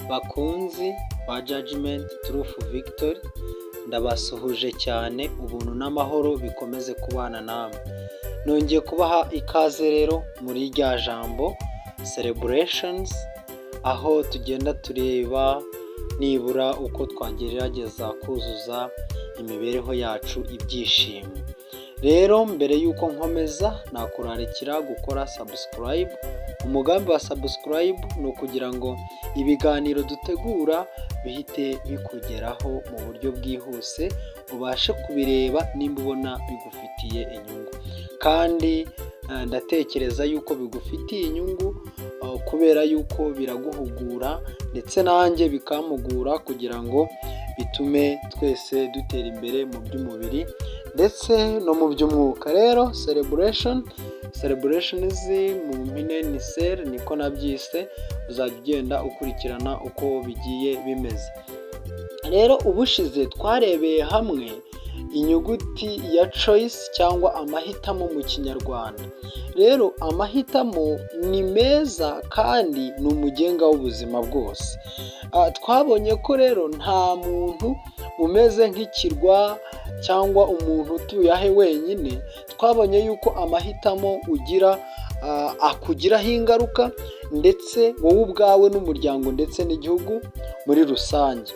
Bakunzi ba Judgment Truth Victory, ndabasuhuje cyane, ubuntu n'amahoro bikomeze kubana namwe. Nongeye kubaha ikaze rero muri rya jambo celebrations, aho tugenda tureba nibura uko twagerageza kuzuza imibereho yacu ibyishimo. Rero mbere y'uko nkomeza nakurarikira gukora subscribe. Umugambi wa subscribe ni ukugira ngo ibiganiro dutegura bihite bikugeraho mu buryo bwihuse, ubashe kubireba nimba ubona bigufitiye inyungu. Kandi ndatekereza yuko bigufitiye inyungu kubera yuko biraguhugura ndetse nanjye bikampugura kugira ngo bitume twese dutera imbere mu by'umubiri ndetse no mu by'umwuka. Rero celebrations mu mpine ni sel, niko nabyise, uzajya ugenda ukurikirana uko bigiye bimeze. Rero ubushize twarebeye hamwe inyuguti ya choice cyangwa amahitamo mu kinyarwanda. Rero amahitamo ni meza kandi ni umugenga w'ubuzima bwose. Twabonye ko rero nta muntu umeze nk'ikirwa cyangwa umuntu utuye ahe wenyine. Twabonye yuko amahitamo ugira akugiraho ingaruka, ndetse wowe ubwawe n'umuryango ndetse n'igihugu muri rusange.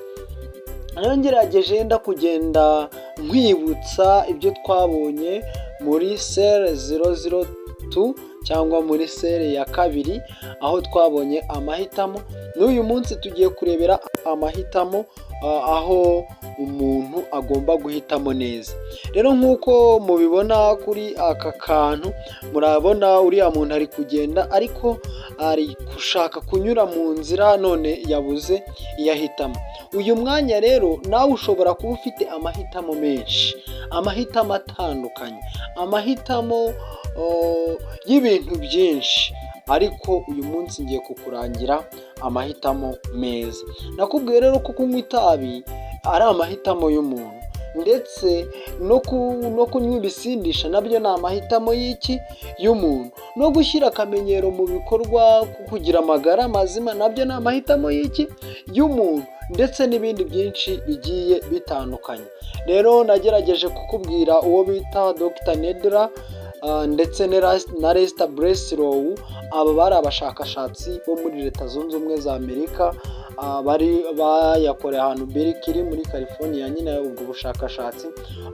Rero ngerageje yenda kugenda nkwibutsa ibyo twabonye muri sel 002 cyangwa muri sel ya kabiri, aho twabonye amahitamo. N'uyu munsi tugiye kurebera amahitamo, aho umuntu agomba guhitamo neza. Rero nk'uko mubibona kuri aka kantu, murabona uriya muntu ari kugenda ariko ari gushaka kunyura mu nzira, none yabuze iyo ahitamo. Uyu mwanya rero nawe ushobora kuba ufite amahitamo menshi, amahitamo atandukanye, amahitamo y'ibintu byinshi, ariko uyu munsi ngiye kukurangira amahitamo meza. Nakubwiye rero ko kunywa itabi ari amahitamo y'umuntu, ndetse no kunywa ibisindisha nabyo ni amahitamo y'umuntu, no gushyira akamenyero mu bikorwa, kugira amagara mazima, nabyo ni amahitamo y'umuntu, ndetse n'ibindi byinshi bigiye bitandukanye. Rero nagerageje kukubwira uwo bita Dr. Nedra ndetse na Lester Breslow. Aba bari abashakashatsi bo muri Leta Zunze Ubumwe za Amerika, bayakoreye ahantu Berkeley muri California. Nyine ubwo bushakashatsi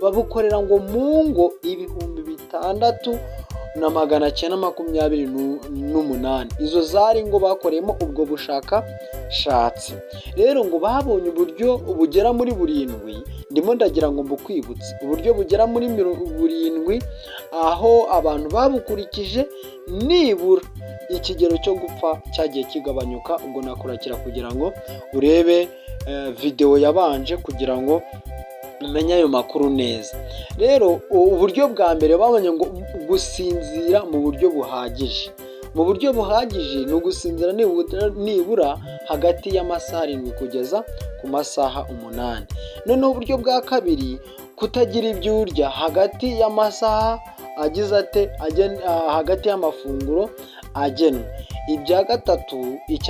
babukorera ngo mu ngo 6,928. Izo zari ngo bakoreyemo ubwo bushakashatsi. Rero ngo babonye uburyo bugera muri 7, ndimo ndagira ngo mbukwibutse uburyo bugera muri 7, aho abantu babukurikije nibura ikigero cyo gupfa cyagiye kigabanyuka. Ubwo nakurakira kugira ngo urebe video yabanje kugira ngo umenye ayo makuru neza. Rero uburyo bwa mbere babonye ngo gusinzira mu buryo buhagije. Mu buryo buhagije ni ugusinzira nibura hagati y'amasaha 7 kugeza ku masaha 8. Noneho uburyo bwa kabiri, kutagira ibyo urya hagati y'amasaha hagati y'amafunguro agenwe. Icya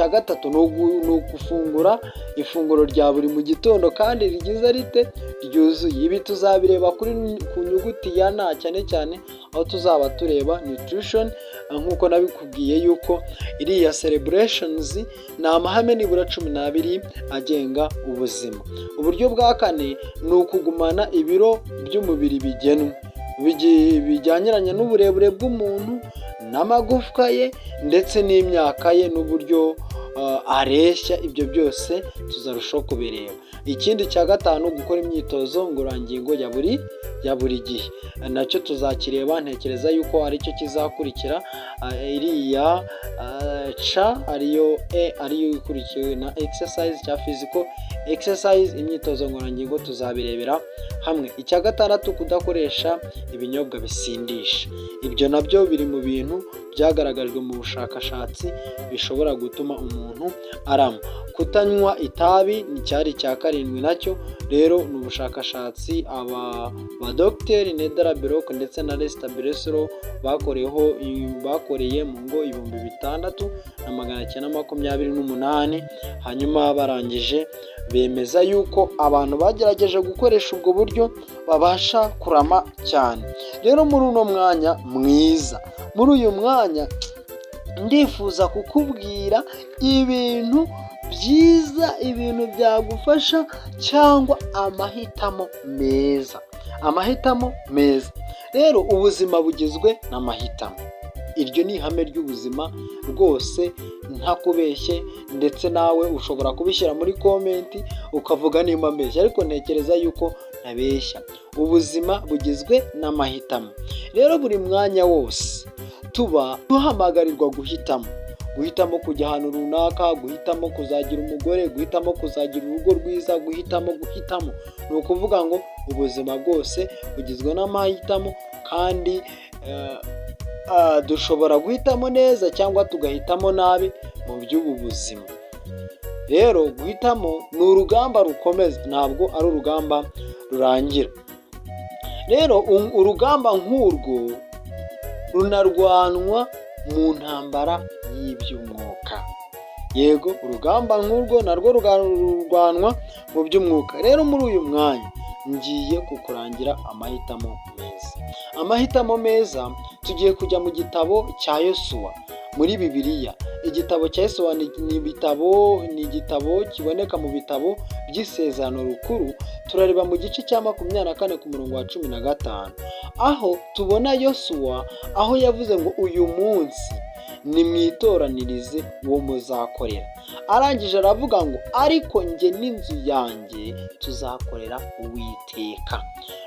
gatatu ni ugufungura ifunguro rya buri mu gitondo kandi rigize ryuzuye. Ibi tuzabireba ku nyuguti ya N cyane cyane, aho tuzaba tureba nutrition, nk'uko nabikubwiye yuko iriya celebrations ni amahame nibura 12 agenga ubuzima. Uburyo bwa kane ni ukugumana ibiro by'umubiri bigenwe, bijyaniranye n'uburebure bw'umuntu n'amagufwa ye ndetse n'imyaka ye n'uburyo areshya. Ibyo byose tuzarushaho kubireba. Ikindi cya gatanu, gukora imyitozo ngororangingo ya buri gihe, nacyo tuzakireba. Ntekereza yuko aricyo kizakurikira. Iriya C ariyo E ariyo ikurikiwe na exercise cya physical exercise, imyitozo ngororangingo tuzabirebera hamwe. Icya gatandatu, kudakoresha ibinyobwa bisindisha. Ibyo nabyo biri mu bintu byagaragajwe mu bushakashatsi bishobora gutuma umuntu arama. Kutanywa itabi ni cyari icya karindwi nacyo. Rero ni ubushakashatsi abadogiteri Nedra Berock ndetse na Lester Breslow bakoreye mu ngo 6928, hanyuma barangije bemeza yuko abantu bagerageje gukoresha ubwo buryo babasha kurama cyane. Rero muri uno mwanya mwiza, muri uyu mwanya ndifuza kukubwira ibintu byiza, ibintu byagufasha cyangwa amahitamo meza. Amahitamo meza. Rero ubuzima bugizwe n'amahitamo. Iryo ni ihame ry'ubuzima rwose ntakubeshye, ndetse nawe ushobora kubishyira muri komenti ukavuga nimba mbeshya, ariko ntekereza yuko ntabeshya. Ubuzima bugizwe n'amahitamo. Rero buri mwanya wose tuba duhamagarirwa guhitamo kujya ahantu runaka, guhitamo kuzagira umugore, guhitamo kuzagira urugo rwiza, guhitamo. Ni ukuvuga ngo ubuzima bwose bugizwe n'amahitamo, kandi dushobora guhitamo neza cyangwa tugahitamo nabi mu by'ubu buzima. Rero guhitamo ni urugamba rukomeza, ntabwo ari urugamba rurangira. Rero urugamba nk'urwo runarwanwa mu ntambara y'iby'umwuka. Yego, urugamba nk'urwo narwo rurwanwa mu by'umwuka. Rero muri uyu mwanya ngiye kukurangira amahitamo meza. Amahitamo meza, tugiye kujya mu gitabo cya Yosuwa muri Bibiliya. Igitabo cya Yosuwa ni igitabo kiboneka mu bitabo by'isezerano rukuru. Turareba mu gice cya 24 ku murongo wa 15, aho tubona Yosuwa aho yavuze ngo uyu munsi nimwitoranirize uwo muzakorera. Arangije aravuga ngo ariko njye n'inzu yanjye tuzakorera Uwiteka.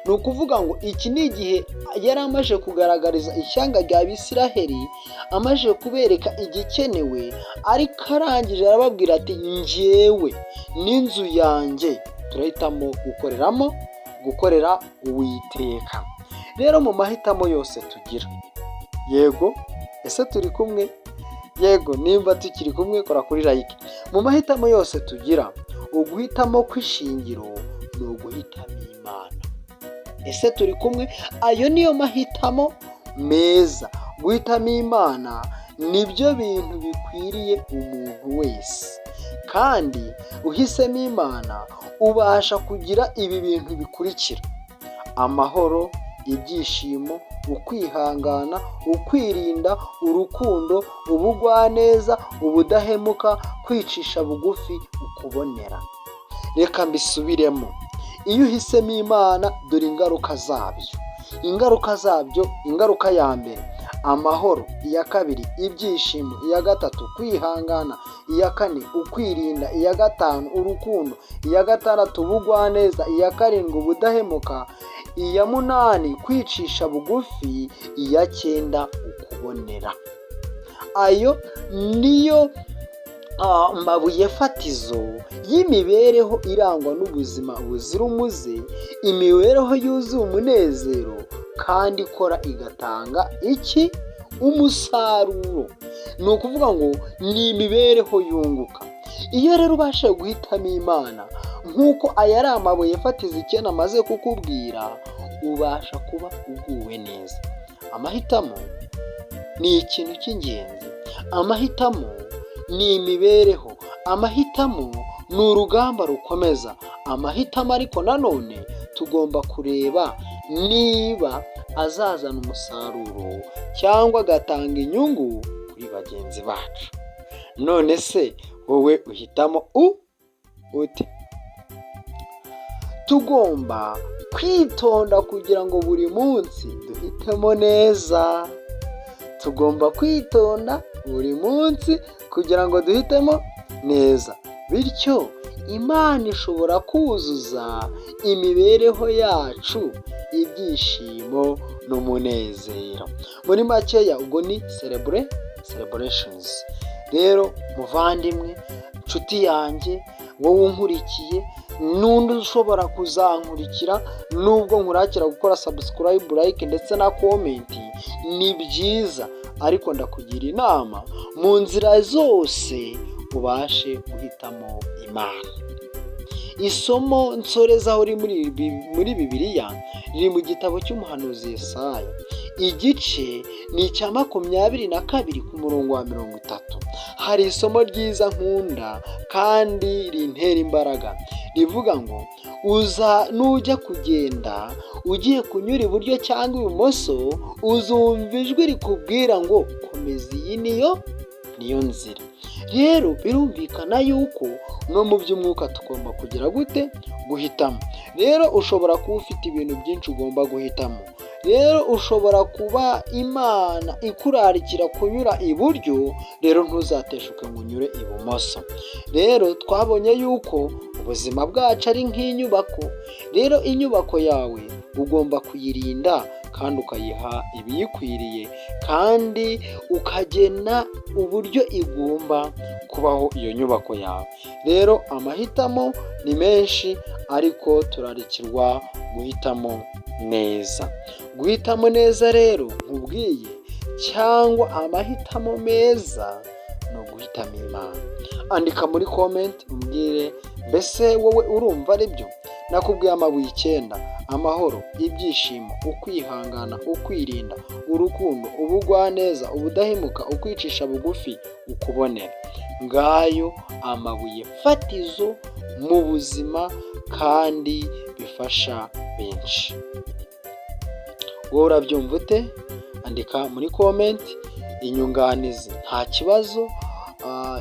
Ni ukuvuga ngo iki ni igihe yari amaze kugaragariza ishyanga rya Bisiraheli, amaze kubereka igikenewe, ariko arangije arababwira ati njyewe n'inzu yanjye turahitamo gukorera Uwiteka. Rero mu mahitamo yose tugira, yego, ese turi kumwe? Yego, nimba tukiri kumwe kora kuri like. Mu mahitamo yose tugira, uguhitamo kw'ishingiro ni uguhitamo Imana. Ese turi kumwe? Ayo niyo mahitamo meza. Guhitamo Imana nibyo bintu bikwiriye umuntu wese, kandi uhisemo Imana ubasha kugira ibi bintu bikurikira: amahoro, ibyishimo, ukwihangana, ukwirinda, urukundo, ubugwaneza, ubudahemuka, kwicisha bugufi, ukubonera. Reka mbisubiremo. Iyo uhisemo Imana, dore ingaruka zabyo. Ingaruka ya mbere, amahoro; iya kabiri, ibyishimo; iya gatatu, kwihangana; iya kane, ukwirinda; iya gatanu, urukundo; iya gatandatu, ubugwaneza; iya karindwi, ubudahemuka; iya munani, kwicisha bugufi; iya cyenda, ukubonera. Ayo niyo mabuye fatizo y'imibereho irangwa n'ubuzima buzira umuze, imibereho yuzuye umunezero kandi ikora igatanga iki? Umusaruro. Ni ukuvuga ngo ni imibereho yunguka. Iyo rero ubasha guhitamo Imana nk'uko aya ari amabuye fatizo icyenda amaze kukubwira, ubasha kuba uguwe neza. Amahitamo ni ikintu cy'ingenzi. Amahitamo ni imibereho. Amahitamo ni urugamba rukomeza. Amahitamo ariko nanone tugomba kureba niba azazana umusaruro cyangwa agatanga inyungu kuri bagenzi bacu. None se wowe uhitamo ute? Tugomba kwitonda kugira ngo buri munsi duhitemo neza. Tugomba kwitonda buri munsi kugira ngo duhitemo neza. Bityo Imana ishobora kuzuza imibereho yacu ibyishimo n'umunezero. Muri makeya ubwo ni celebrations. Rero muvandimwe, nshuti yanjye, wowe unkurikiye n'undi ushobora kuzankurikira, nubwo nkurakira gukora subscribe, like ndetse na comment, ni byiza, ariko ndakugira inama mu nzira zose ubashe guhitamo Imana. Isomo nsorezaho muri Bibiliya riri mu gitabo cy'umuhanuzi Yesaya, igice ni icya 22 ku murongo wa 30. Hari isomo ryiza nkunda kandi rintera imbaraga, rivuga ngo nujya kugenda ugiye kunyura iburyo cyangwa ibumoso, uzumva ijwi rikubwira ngo komeza, iyi niyo nzira. Rero birumvikana yuko no mu by'umwuka tugomba kugira gute? Guhitamo. Rero ushobora kuba ufite ibintu byinshi ugomba guhitamo. Rero ushobora kuba Imana ikurarikira kunyura iburyo, rero ntuzateshuke ngo unyure ibumoso. Rero twabonye yuko ubuzima bwacu ari nk'inyubako. Rero inyubako yawe ugomba kuyirinda kandi ukayiha ibiyikwiriye, kandi ukagena uburyo igomba kubaho iyo nyubako yawe. Rero amahitamo ni menshi, ariko turarikirwa guhitamo neza. Guhitamo neza rero nkubwiye, cyangwa amahitamo meza, ni uguhitamo Imana. Andika muri comment umbwire, mbese wowe urumva ari byo? Nakubwiye amabuye 9: amahoro, ibyishimo, ukwihangana, ukwirinda, urukundo, ubugwaneza, ubudahemuka, ukwicisha bugufi, ukubonera. Ngayo amabuye fatizo mu buzima kandi bifasha benshi. Wowe urabyumva ute? Andika muri comment inyunganizi. Nta kibazo,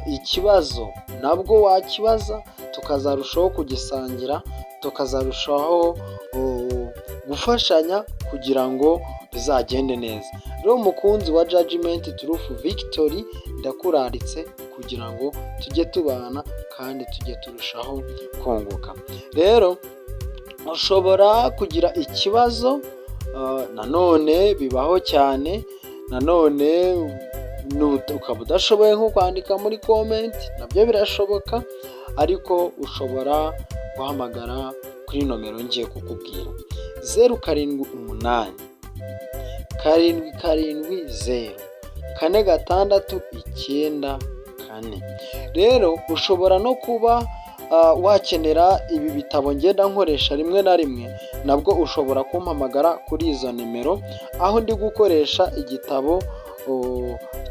ikibazo nabwo wakibaza, tukazarushaho kugisangira, tukazarushaho gufashanya kugira ngo bizagende neza. Rero mukunzi wa Judgment Truth Victory, ndakuraritse kugira ngo tujye tubana kandi tujye turushaho kunguka. Rero ushobora kugira ikibazo, nanone bibaho cyane, nanone ukaba udashoboye nko kwandika muri comment, nabyo birashoboka, ariko ushobora guhamagara kuri nomero ngiye kukubwira: 078 770 469 4. Rero ushobora no kuba wakenera ibi bitabo ngenda nkoresha rimwe na rimwe, nabwo ushobora kumpamagara kuri izo nimero, aho ndi gukoresha igitabo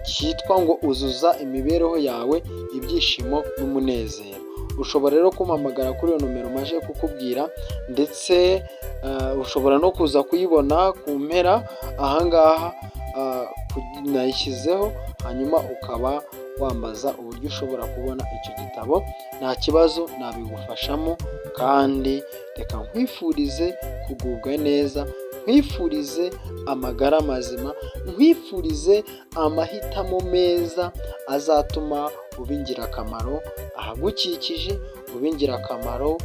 cyitwa ngo uzuza imibereho yawe ibyishimo n'umunezero. Ushobora rero kumpamagara kuri iyo nomero maje kukubwira, ndetse ushobora no kuza kuyibona ku mpera ahangaha nayishyizeho, hanyuma ukaba wambaza uburyo ushobora kubona icyo gitabo. Nta kibazo, nabigufashamo, kandi reka nkwifurize kugubwa neza, nkwifurize amagara mazima, nkwifurize amahitamo meza azatuma uba ingirakamaro ahagukikije, uba ingirakamaro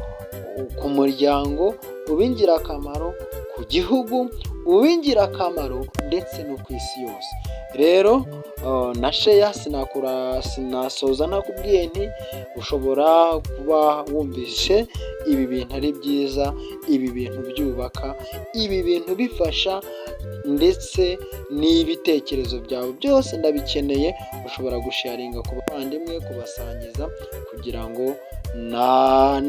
ku muryango, uba ingirakamaro ku gihugu, uba ingirakamaro ndetse no ku isi yose. Rero na sheya sinasoza ntakubwiye nti ushobora kuba wumvishe ibi bintu ari byiza, ibi bintu byubaka, ibi bintu bifasha, ndetse n'ibitekerezo byawe byose ndabikeneye. Ushobora gusharinga ku bavandimwe, kubasangiza, kugira ngo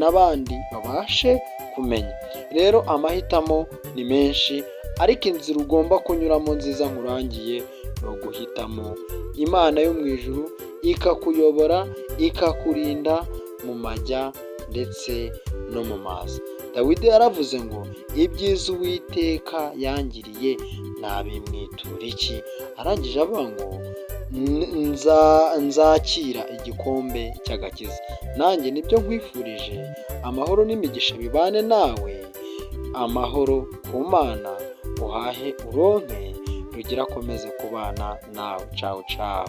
n'abandi babashe kumenya. Rero amahitamo ni menshi, ariko inzira ugomba kunyuramo nziza nkurangiye ni uguhitamo Imana yo mu ijuru, ikakuyobora, ikakurinda mu majya ndetse no mu maza. Dawidi yaravuze ngo ibyiza Uwiteka yangiriye nabimwitura iki? Arangije avuga ngo nzakira igikombe cy'agakiza. Nanjye nibyo nkwifurije, amahoro n'imigisha bibane nawe, amahoro ku Mana, uhahe uronke, rugira akomeze kubana nawe. Ciao ciao.